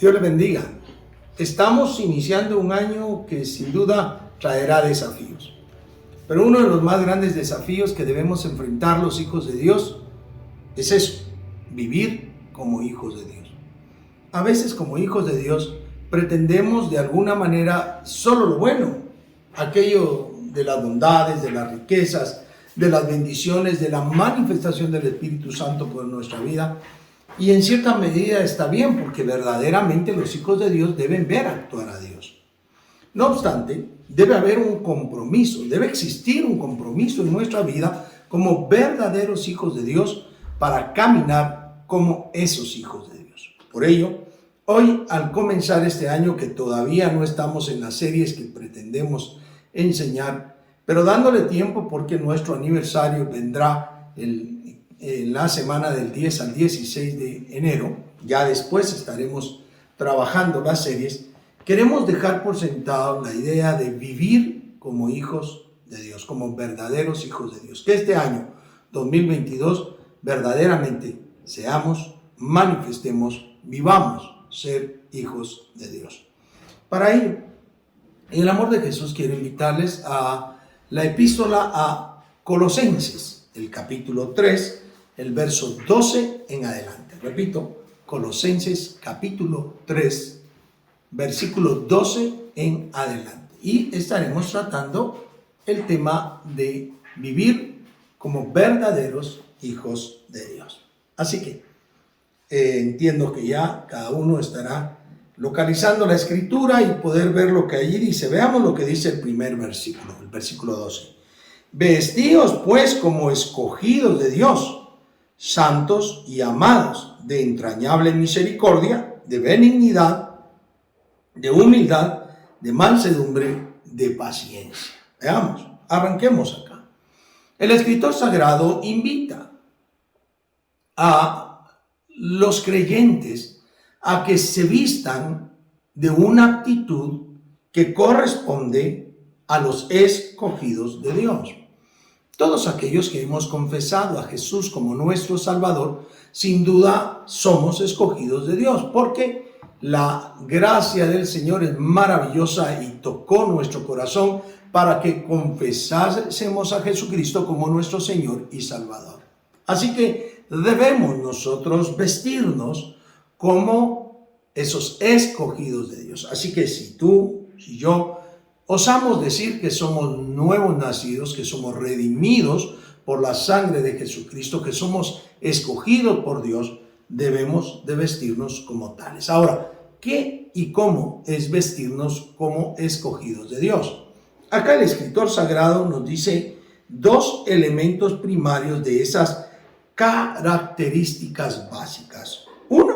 Dios les bendiga. Estamos iniciando un año que sin duda traerá desafíos. Pero uno de los más grandes desafíos que debemos enfrentar los hijos de Dios es eso, vivir como hijos de Dios. A veces como hijos de Dios pretendemos de alguna manera solo lo bueno, aquello de las bondades, de las riquezas, de las bendiciones, de la manifestación del Espíritu Santo por nuestra vida. Y en cierta medida está bien, porque verdaderamente los hijos de Dios deben ver actuar a Dios. No obstante, debe haber un compromiso, debe existir un compromiso en nuestra vida como verdaderos hijos de Dios para caminar como esos hijos de Dios. Por ello, hoy al comenzar este año, que todavía no estamos en las series que pretendemos enseñar, pero dándole tiempo porque nuestro aniversario vendrá en la semana del 10 al 16 de enero, ya después estaremos trabajando las series. Queremos dejar por sentado la idea de vivir como hijos de Dios, como verdaderos hijos de Dios. Que este año 2022 verdaderamente seamos, manifestemos, vivamos ser hijos de Dios. Para ello, en el amor de Jesús quiero invitarles a la epístola a Colosenses, el capítulo 3, el verso 12 en adelante. Repito, Colosenses capítulo 3, versículo 12 en adelante. Y estaremos tratando el tema de vivir como verdaderos hijos de Dios. Así que entiendo que ya cada uno estará localizando la escritura y poder ver lo que allí dice. Veamos lo que dice el primer versículo, el versículo 12. Vestíos pues como escogidos de Dios, santos y amados, de entrañable misericordia, de benignidad, de humildad, de mansedumbre, de paciencia. Veamos, arranquemos acá. El escritor sagrado invita a los creyentes a que se vistan de una actitud que corresponde a los escogidos de Dios. Todos aquellos que hemos confesado a Jesús como nuestro Salvador, sin duda somos escogidos de Dios, porque la gracia del Señor es maravillosa y tocó nuestro corazón para que confesásemos a Jesucristo como nuestro Señor y Salvador. Así que debemos nosotros vestirnos como esos escogidos de Dios. Así que si tú, si yo, osamos decir que somos nuevos nacidos, que somos redimidos por la sangre de Jesucristo, que somos escogidos por Dios, debemos de vestirnos como tales. Ahora, ¿qué y cómo es vestirnos como escogidos de Dios? Acá el escritor sagrado nos dice dos elementos primarios de esas características básicas. Uno,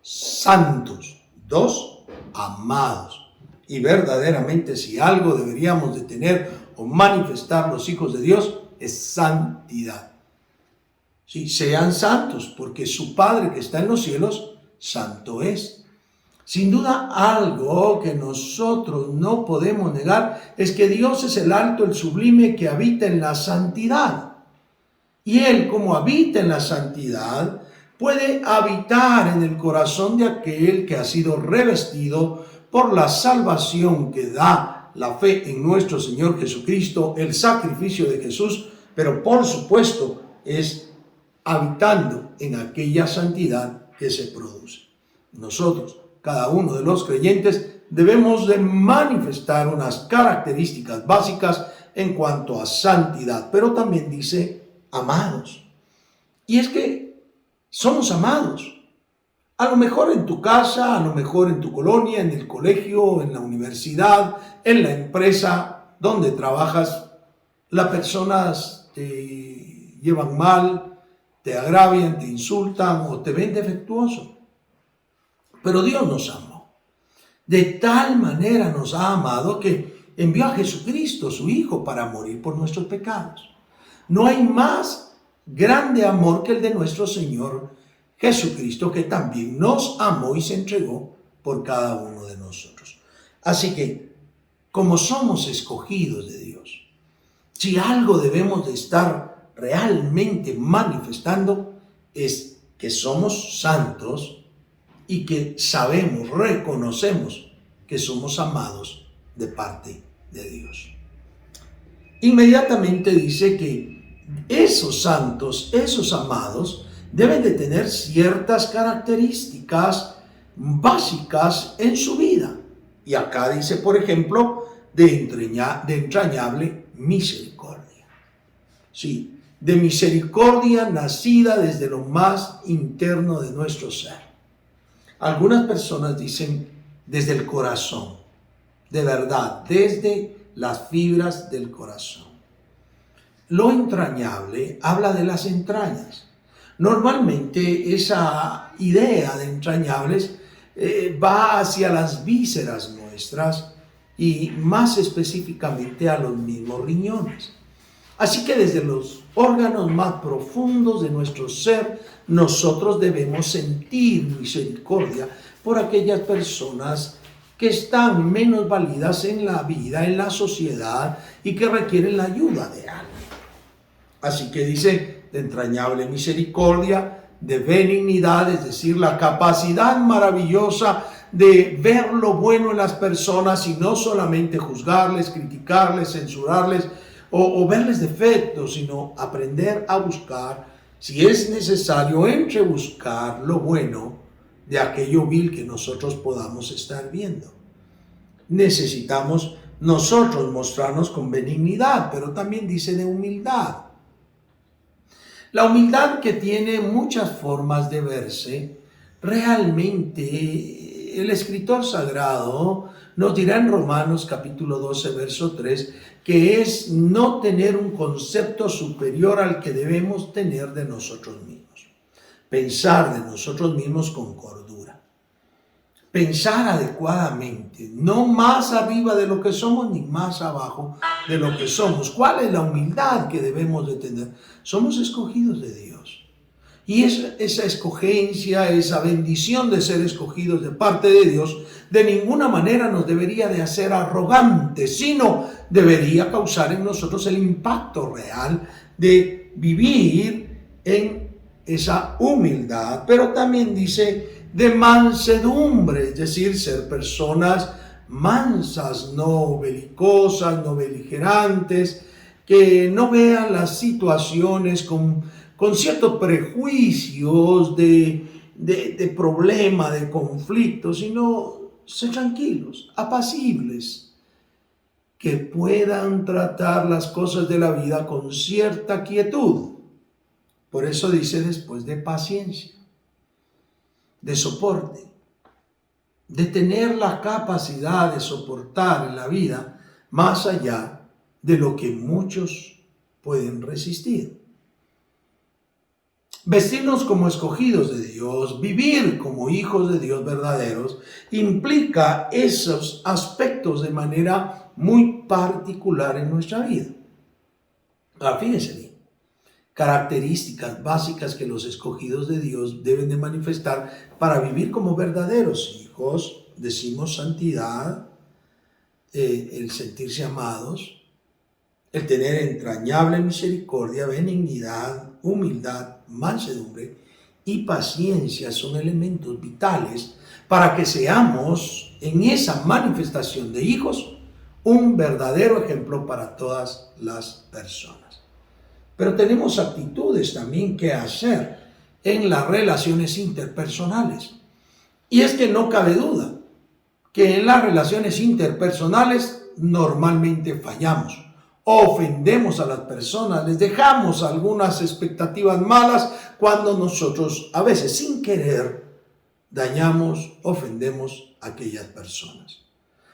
santos. Dos, amados. Y verdaderamente si algo deberíamos de tener o manifestar los hijos de Dios es santidad. Sí, sean santos porque su Padre que está en los cielos, santo es. Sin duda algo que nosotros no podemos negar es que Dios es el alto, el sublime que habita en la santidad. Y Él, como habita en la santidad, puede habitar en el corazón de aquel que ha sido revestido por la salvación que da la fe en nuestro Señor Jesucristo, el sacrificio de Jesús, pero por supuesto es habitando en aquella santidad que se produce. Nosotros, cada uno de los creyentes, debemos de manifestar unas características básicas en cuanto a santidad, pero también dice amados. Y es que somos amados. A lo mejor en tu casa, a lo mejor en tu colonia, en el colegio, en la universidad, en la empresa donde trabajas, las personas te llevan mal, te agravian, te insultan o te ven defectuoso. Pero Dios nos amó. De tal manera nos ha amado que envió a Jesucristo, su Hijo, para morir por nuestros pecados. No hay más grande amor que el de nuestro Señor Jesucristo, que también nos amó y se entregó por cada uno de nosotros. Así que, como somos escogidos de Dios, si algo debemos de estar realmente manifestando es que somos santos y que sabemos, reconocemos que somos amados de parte de Dios. Inmediatamente dice que esos santos, esos amados, deben de tener ciertas características básicas en su vida. Y acá dice, por ejemplo, de entrañable misericordia. Sí, de misericordia nacida desde lo más interno de nuestro ser. Algunas personas dicen desde el corazón, de verdad, desde las fibras del corazón. Lo entrañable habla de las entrañas. Normalmente esa idea de entrañables va hacia las vísceras nuestras y más específicamente a los mismos riñones. Así que desde los órganos más profundos de nuestro ser, nosotros debemos sentir misericordia por aquellas personas que están menos válidas en la vida, en la sociedad y que requieren la ayuda de alguien. Así que dice, de entrañable misericordia, de benignidad, es decir, la capacidad maravillosa de ver lo bueno en las personas y no solamente juzgarles, criticarles, censurarles o verles defectos, sino aprender a buscar, si es necesario, entrebuscar lo bueno de aquello vil que nosotros podamos estar viendo. Necesitamos nosotros mostrarnos con benignidad, pero también dice de humildad. La humildad, que tiene muchas formas de verse, realmente el escritor sagrado nos dirá en Romanos capítulo 12, verso 3, que es no tener un concepto superior al que debemos tener de nosotros mismos. Pensar de nosotros mismos con cordura. Pensar adecuadamente, no más arriba de lo que somos ni más abajo de lo que somos. ¿Cuál es la humildad que debemos de tener? Somos escogidos de Dios. Y esa escogencia, esa bendición de ser escogidos de parte de Dios, de ninguna manera nos debería de hacer arrogantes, sino debería causar en nosotros el impacto real de vivir en esa humildad. Pero también dice de mansedumbre, es decir, ser personas mansas, no belicosas, no beligerantes, que no vean las situaciones con ciertos prejuicios de problema, de conflicto, sino ser tranquilos, apacibles, que puedan tratar las cosas de la vida con cierta quietud. Por eso dice después de paciencia, de soporte, de tener la capacidad de soportar en la vida más allá de lo que muchos pueden resistir. Vestirnos como escogidos de Dios, vivir como hijos de Dios verdaderos, implica esos aspectos de manera muy particular en nuestra vida. Ahora, fíjense bien, características básicas que los escogidos de Dios deben de manifestar para vivir como verdaderos hijos. Decimos santidad, el sentirse amados, el tener entrañable misericordia, benignidad, humildad, mansedumbre y paciencia son elementos vitales para que seamos en esa manifestación de hijos un verdadero ejemplo para todas las personas. Pero tenemos actitudes también que hacer en las relaciones interpersonales. Y es que no cabe duda que en las relaciones interpersonales normalmente fallamos. Ofendemos a las personas, les dejamos algunas expectativas malas cuando nosotros a veces sin querer dañamos, ofendemos a aquellas personas.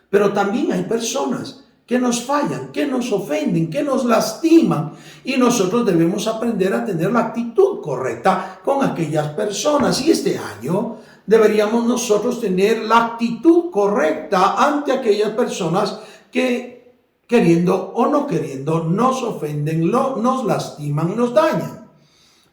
Pero también hay personas que nos fallan, que nos ofenden, que nos lastiman y nosotros debemos aprender a tener la actitud correcta con aquellas personas. Y este año deberíamos nosotros tener la actitud correcta ante aquellas personas que queriendo o no queriendo, nos ofenden, nos lastiman, nos dañan.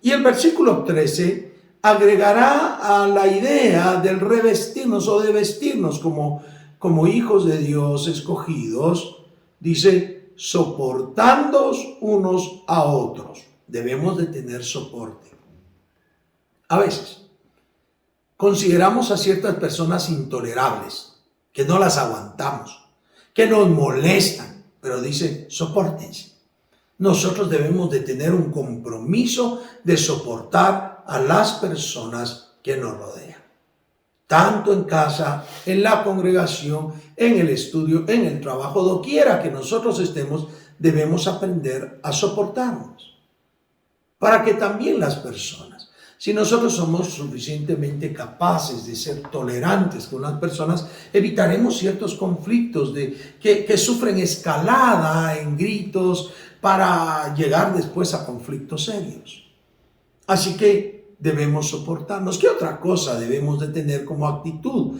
Y el versículo 13 agregará a la idea del revestirnos o de vestirnos como hijos de Dios escogidos, dice, soportándoos unos a otros. Debemos de tener soporte. A veces, consideramos a ciertas personas intolerables, que no las aguantamos, que nos molestan, pero dice, sopórtense. Nosotros debemos de tener un compromiso de soportar a las personas que nos rodean, tanto en casa, en la congregación, en el estudio, en el trabajo, doquiera que nosotros estemos, debemos aprender a soportarnos, para que también las personas, si nosotros somos suficientemente capaces de ser tolerantes con las personas, evitaremos ciertos conflictos que sufren escalada en gritos para llegar después a conflictos serios. Así que debemos soportarnos. ¿Qué otra cosa debemos de tener como actitud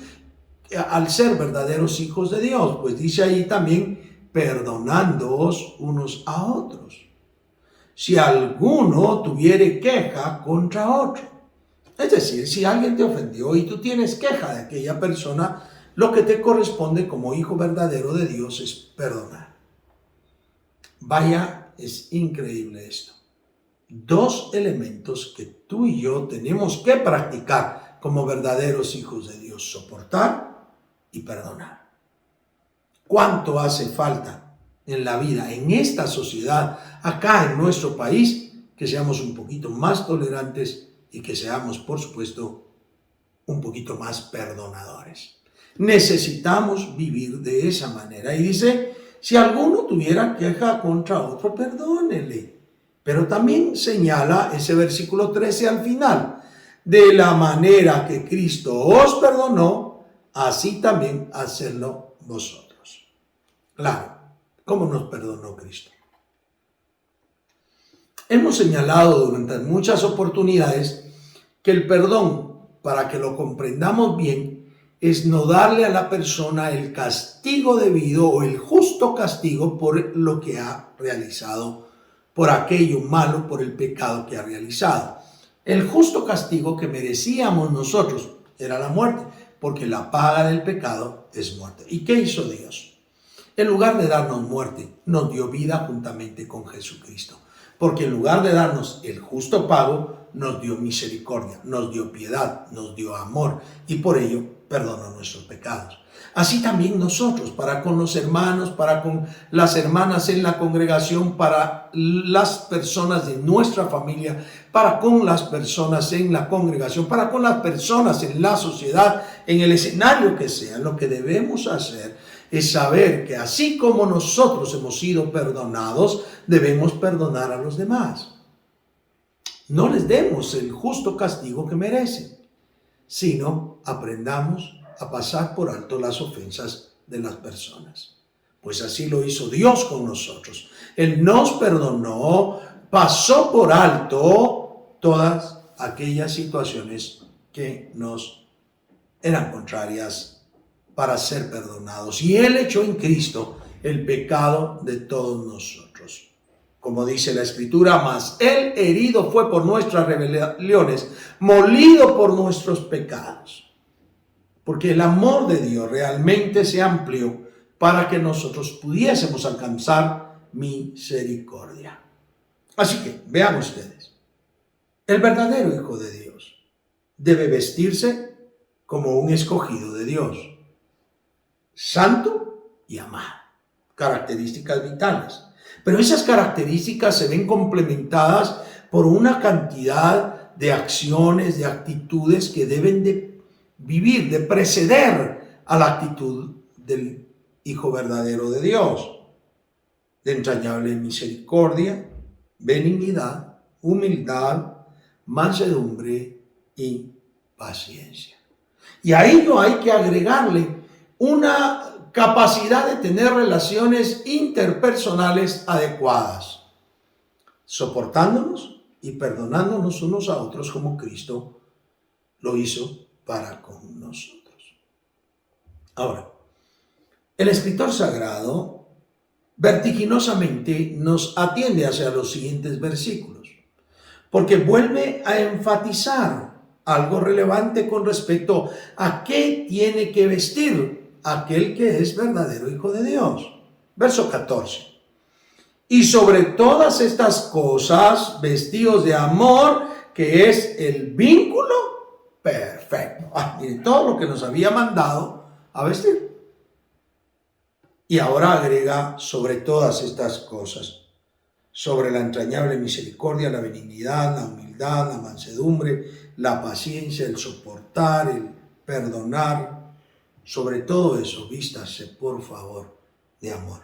al ser verdaderos hijos de Dios? Pues dice ahí también, perdonándoos unos a otros. Si alguno tuviere queja contra otro. Es decir, si alguien te ofendió y tú tienes queja de aquella persona, lo que te corresponde como hijo verdadero de Dios es perdonar. Vaya, es increíble esto. Dos elementos que tú y yo tenemos que practicar como verdaderos hijos de Dios: soportar y perdonar. ¿Cuánto hace falta en la vida, en esta sociedad, acá en nuestro país, que seamos un poquito más tolerantes y que seamos, por supuesto, un poquito más perdonadores? Necesitamos vivir de esa manera. Y dice, si alguno tuviera queja contra otro, perdónele. Pero también señala ese versículo 13 al final, de la manera que Cristo os perdonó, así también hacedlo vosotros. Claro, ¿cómo nos perdonó Cristo? Hemos señalado durante muchas oportunidades que el perdón, para que lo comprendamos bien, es no darle a la persona el castigo debido o el justo castigo por lo que ha realizado, por aquello malo, por el pecado que ha realizado. El justo castigo que merecíamos nosotros era la muerte, porque la paga del pecado es muerte. ¿Y qué hizo Dios? En lugar de darnos muerte, nos dio vida juntamente con Jesucristo. Porque en lugar de darnos el justo pago, nos dio misericordia, nos dio piedad, nos dio amor, y por ello perdonó nuestros pecados. Así también nosotros, para con los hermanos, para con las hermanas en la congregación, para las personas de nuestra familia, para con las personas en la congregación, para con las personas en la sociedad, en el escenario que sea, lo que debemos hacer es saber que así como nosotros hemos sido perdonados, debemos perdonar a los demás. No les demos el justo castigo que merecen, sino aprendamos a pasar por alto las ofensas de las personas. Pues así lo hizo Dios con nosotros. Él nos perdonó, pasó por alto todas aquellas situaciones que nos eran contrarias para ser perdonados. Y Él echó en Cristo el pecado de todos nosotros. Como dice la Escritura, mas Él herido fue por nuestras rebeliones, molido por nuestros pecados. Porque el amor de Dios realmente se amplió para que nosotros pudiésemos alcanzar misericordia. Así que, vean ustedes, el verdadero Hijo de Dios debe vestirse como un escogido de Dios, santo y amado, características vitales. Pero esas características se ven complementadas por una cantidad de acciones, de actitudes que deben de vivir, de preceder a la actitud del Hijo verdadero de Dios, de entrañable misericordia, benignidad, humildad, mansedumbre y paciencia. Y a ello hay que agregarle una capacidad de tener relaciones interpersonales adecuadas, soportándonos y perdonándonos unos a otros como Cristo lo hizo para con nosotros. Ahora, el escritor sagrado vertiginosamente nos atiende hacia los siguientes versículos, porque vuelve a enfatizar algo relevante con respecto a qué tiene que vestir aquel que es verdadero Hijo de Dios. Verso 14. Y sobre todas estas cosas, vestidos de amor, que es el vínculo Perfecto. Miren, todo lo que nos había mandado a vestir. Y ahora agrega sobre todas estas cosas, sobre la entrañable misericordia, la benignidad, la humildad, la mansedumbre, la paciencia, el soportar, el perdonar. Sobre todo eso, vístase, por favor, de amor.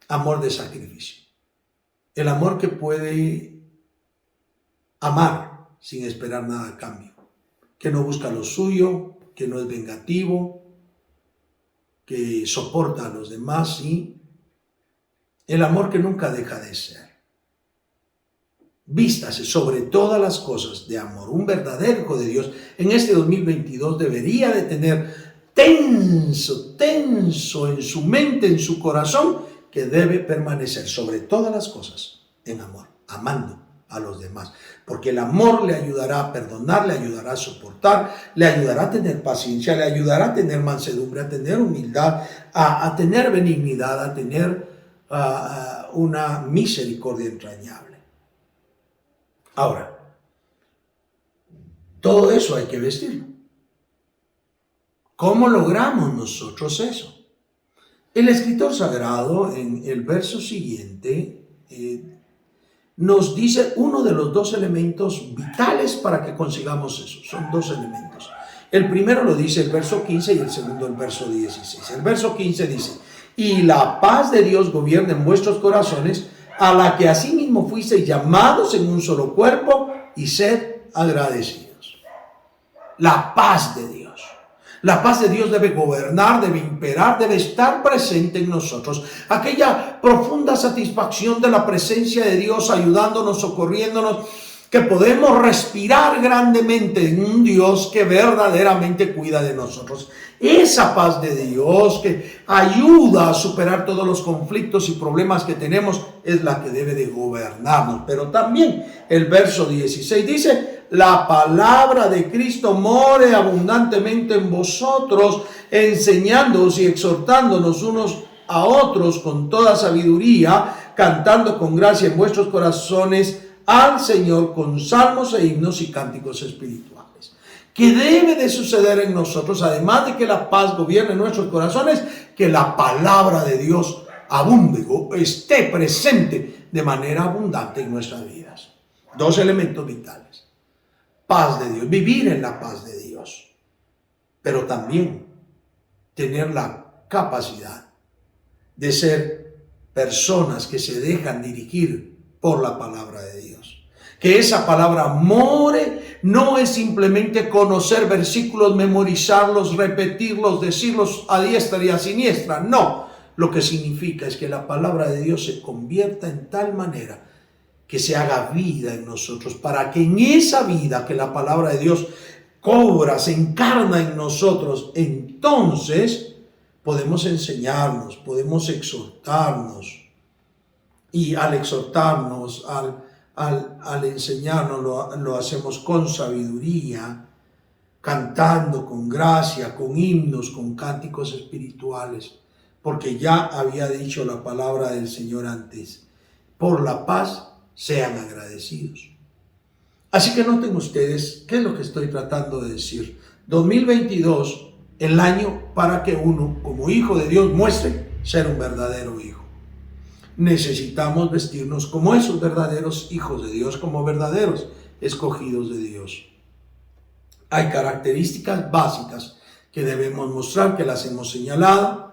Amor de sacrificio. El amor que puede amar sin esperar nada a cambio. Que no busca lo suyo, que no es vengativo, que soporta a los demás, ¿sí? El amor que nunca deja de ser. Vístase sobre todas las cosas de amor. Un verdadero hijo de Dios en este 2022 debería de tener tenso en su mente, en su corazón, que debe permanecer sobre todas las cosas en amor, amando a los demás. Porque el amor le ayudará a perdonar, le ayudará a soportar, le ayudará a tener paciencia, le ayudará a tener mansedumbre, a tener humildad, a tener benignidad, a tener una misericordia entrañable. Ahora, todo eso hay que vestirlo. ¿Cómo logramos nosotros eso? El escritor sagrado en el verso siguiente nos dice uno de los dos elementos vitales para que consigamos eso. Son dos elementos. El primero lo dice el verso 15 y el segundo el verso 16. El verso 15 dice: y la paz de Dios gobierna en vuestros corazones, a la que asimismo fuisteis llamados en un solo cuerpo, y sed agradecidos. La paz de Dios. La paz de Dios debe gobernar, debe imperar, debe estar presente en nosotros. Aquella profunda satisfacción de la presencia de Dios ayudándonos, socorriéndonos, que podemos respirar grandemente en un Dios que verdaderamente cuida de nosotros. Esa paz de Dios que ayuda a superar todos los conflictos y problemas que tenemos es la que debe de gobernarnos. Pero también el verso 16 dice: la palabra de Cristo more abundantemente en vosotros, enseñándoos y exhortándonos unos a otros con toda sabiduría, cantando con gracia en vuestros corazones al Señor con salmos e himnos y cánticos espirituales. ¿Qué debe de suceder en nosotros? Además de que la paz gobierne en nuestros corazones, que la palabra de Dios abunde, esté presente de manera abundante en nuestras vidas. Dos elementos vitales. Paz de Dios, vivir en la paz de Dios, pero también tener la capacidad de ser personas que se dejan dirigir por la palabra de Dios. Que esa palabra more no es simplemente conocer versículos, memorizarlos, repetirlos, decirlos a diestra y a siniestra. No, lo que significa es que la palabra de Dios se convierta en tal manera que se haga vida en nosotros, para que en esa vida que la palabra de Dios cobra, se encarna en nosotros, entonces podemos enseñarnos, podemos exhortarnos. Y al exhortarnos, al enseñarnos, lo hacemos con sabiduría, cantando con gracia, con himnos, con cánticos espirituales, porque ya había dicho la palabra del Señor antes: por la paz sean agradecidos. Así que noten ustedes qué es lo que estoy tratando de decir. 2022, el año para que uno, como hijo de Dios, muestre ser un verdadero hijo. Necesitamos vestirnos como esos verdaderos hijos de Dios, como verdaderos escogidos de Dios. Hay características básicas que debemos mostrar, que las hemos señalado.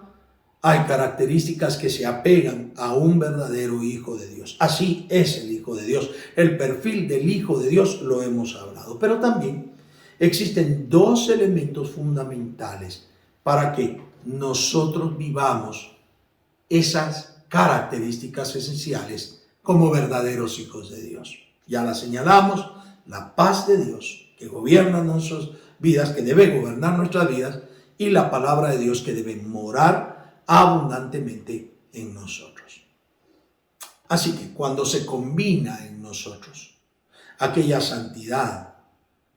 Hay características que se apegan a un verdadero hijo de Dios. Así es el hijo de Dios. El perfil del hijo de Dios lo hemos hablado. Pero también existen dos elementos fundamentales para que nosotros vivamos esas características esenciales como verdaderos hijos de Dios. Ya las señalamos: la paz de Dios que gobierna nuestras vidas, que debe gobernar nuestras vidas, y la palabra de Dios que debe morar abundantemente en nosotros. Así que cuando se combina en nosotros aquella santidad,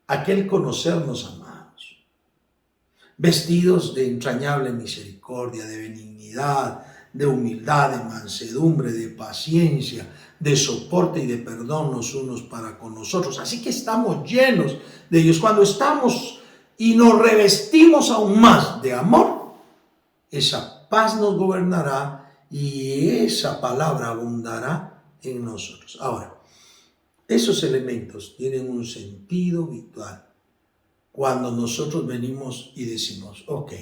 aquel conocernos amados, vestidos de entrañable misericordia, de benignidad, de humildad, de mansedumbre, de paciencia, de soporte y de perdón los unos para con los otros. Así que estamos llenos de ellos. Cuando estamos y nos revestimos aún más de amor, esa paz nos gobernará y esa palabra abundará en nosotros. Ahora, esos elementos tienen un sentido vital cuando nosotros venimos y decimos, ok,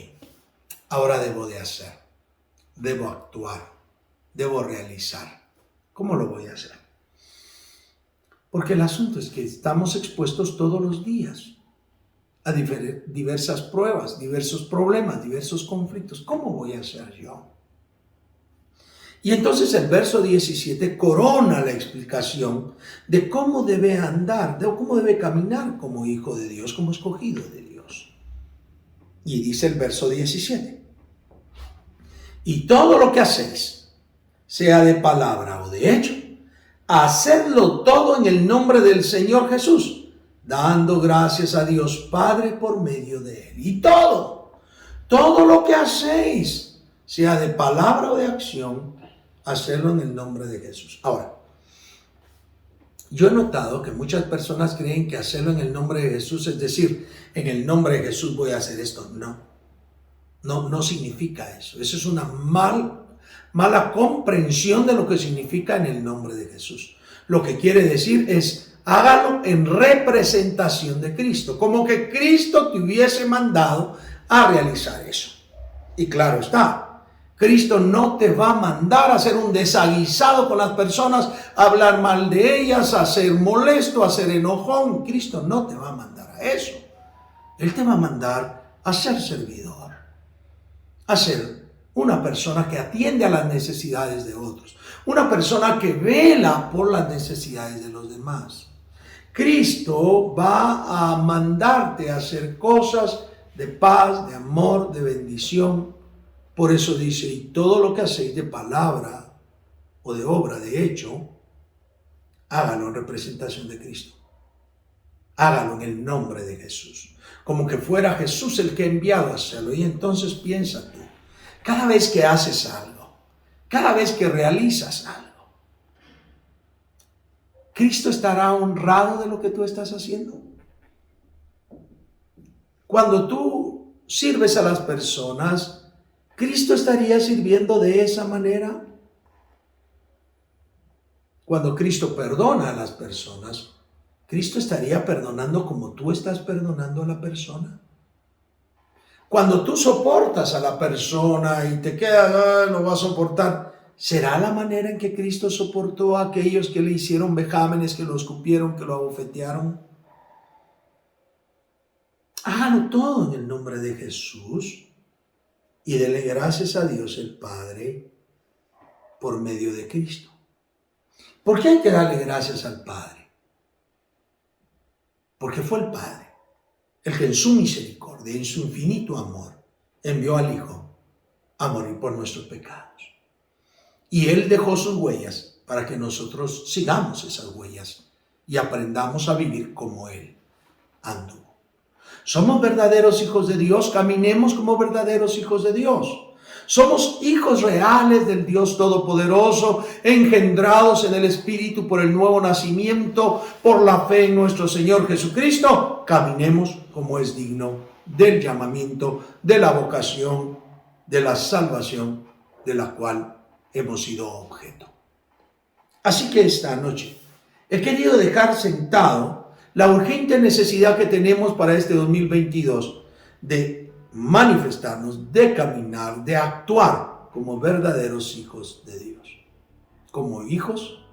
ahora debo de hacer, debo actuar, debo realizar. ¿Cómo lo voy a hacer? Porque el asunto es que estamos expuestos todos los días a diversas pruebas, diversos problemas, diversos conflictos. ¿Cómo voy a hacer yo? Y entonces el verso 17 corona la explicación de cómo debe andar, de cómo debe caminar como hijo de Dios, como escogido de Dios. Y dice el verso 17, y todo lo que hacéis, sea de palabra o de hecho, hacedlo todo en el nombre del Señor Jesús, dando gracias a Dios Padre por medio de Él. Y todo lo que hacéis, sea de palabra o de acción, hacerlo en el nombre de Jesús. Ahora, yo he notado que muchas personas creen que hacerlo en el nombre de Jesús, es decir, en el nombre de Jesús voy a hacer esto. No significa eso. Eso es una mala comprensión de lo que significa en el nombre de Jesús. Lo que quiere decir es, hágalo en representación de Cristo, como que Cristo te hubiese mandado a realizar eso. Y claro está, Cristo no te va a mandar a ser un desaguisado con las personas, a hablar mal de ellas, a ser molesto, a ser enojón. Cristo no te va a mandar a eso. Él te va a mandar a ser servidor, a ser una persona que atiende a las necesidades de otros, una persona que vela por las necesidades de los demás. Cristo va a mandarte a hacer cosas de paz, de amor, de bendición. Por eso dice, y todo lo que hacéis de palabra o de obra, de hecho, hágalo en representación de Cristo. Hágalo en el nombre de Jesús. Como que fuera Jesús el que ha enviado a hacerlo. Y entonces piensa tú, cada vez que haces algo, cada vez que realizas algo, ¿Cristo estará honrado de lo que tú estás haciendo? Cuando tú sirves a las personas, ¿Cristo estaría sirviendo de esa manera? Cuando Cristo perdona a las personas, ¿Cristo estaría perdonando como tú estás perdonando a la persona? Cuando tú soportas a la persona y te quedas, lo va a soportar, ¿será la manera en que Cristo soportó a aquellos que le hicieron vejámenes, que lo escupieron, que lo abofetearon? Hágalo todo en el nombre de Jesús. Y dele gracias a Dios el Padre por medio de Cristo. ¿Por qué hay que darle gracias al Padre? Porque fue el Padre el que en su misericordia, en su infinito amor, envió al Hijo a morir por nuestros pecados. Y Él dejó sus huellas para que nosotros sigamos esas huellas y aprendamos a vivir como Él anduvo. Somos verdaderos hijos de Dios, caminemos como verdaderos hijos de Dios. Somos hijos reales del Dios Todopoderoso, engendrados en el Espíritu por el nuevo nacimiento, por la fe en nuestro Señor Jesucristo. Caminemos como es digno del llamamiento, de la vocación, de la salvación de la cual hemos sido objeto. Así que esta noche he querido dejar sentado la urgente necesidad que tenemos para este 2022 de manifestarnos, de caminar, de actuar como verdaderos hijos de Dios. Como hijos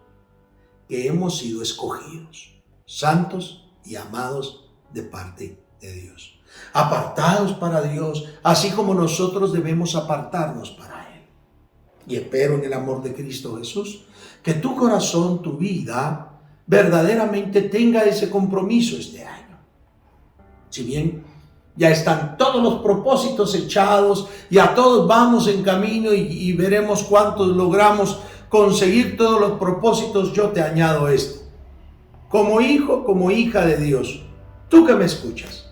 que hemos sido escogidos, santos y amados de parte de Dios. Apartados para Dios, así como nosotros debemos apartarnos para Él. Y espero en el amor de Cristo Jesús que tu corazón, tu vida, verdaderamente tenga ese compromiso este año. Si bien ya están todos los propósitos echados, ya todos vamos en camino y veremos cuántos logramos conseguir todos los propósitos, yo te añado esto. Como hijo, como hija de Dios, tú que me escuchas,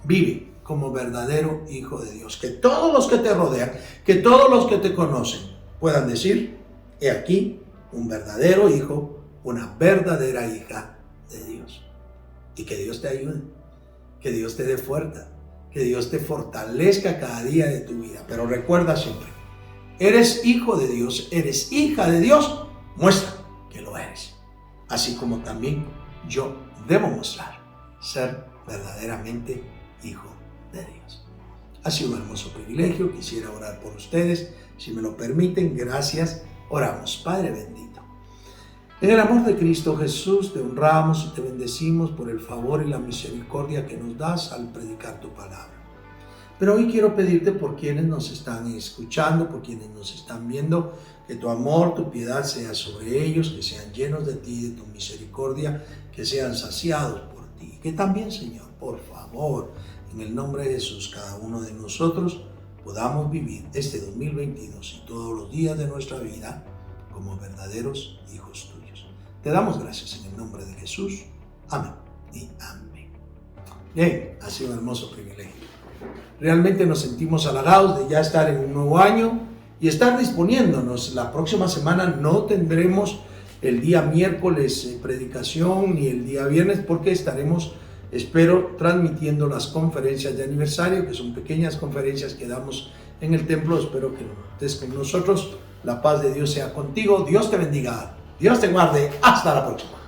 vive como verdadero hijo de Dios. Que todos los que te rodean, que todos los que te conocen, puedan decir: he aquí un verdadero hijo, una verdadera hija de Dios. Y que Dios te ayude, que Dios te dé fuerza, que Dios te fortalezca cada día de tu vida. Pero recuerda siempre, eres hijo de Dios, eres hija de Dios, muestra que lo eres. Así como también yo debo mostrar ser verdaderamente hijo de Dios. Ha sido un hermoso privilegio, quisiera orar por ustedes, si me lo permiten. Gracias, oramos. Padre bendito, en el amor de Cristo Jesús te honramos y te bendecimos por el favor y la misericordia que nos das al predicar tu palabra. Pero hoy quiero pedirte por quienes nos están escuchando, por quienes nos están viendo, que tu amor, tu piedad sea sobre ellos, que sean llenos de ti, de tu misericordia, que sean saciados por ti. Que también, Señor, por favor, en el nombre de Jesús, cada uno de nosotros podamos vivir este 2022 y todos los días de nuestra vida como verdaderos hijos tuyos. Te damos gracias en el nombre de Jesús. Amén y amén. Bien, ha sido un hermoso privilegio. Realmente nos sentimos halagados de ya estar en un nuevo año y estar disponiéndonos. La próxima semana no tendremos el día miércoles predicación ni el día viernes, porque estaremos, espero, transmitiendo las conferencias de aniversario, que son pequeñas conferencias que damos en el templo. Espero que estés con nosotros. La paz de Dios sea contigo. Dios te bendiga. Dios te guarde. Hasta la próxima.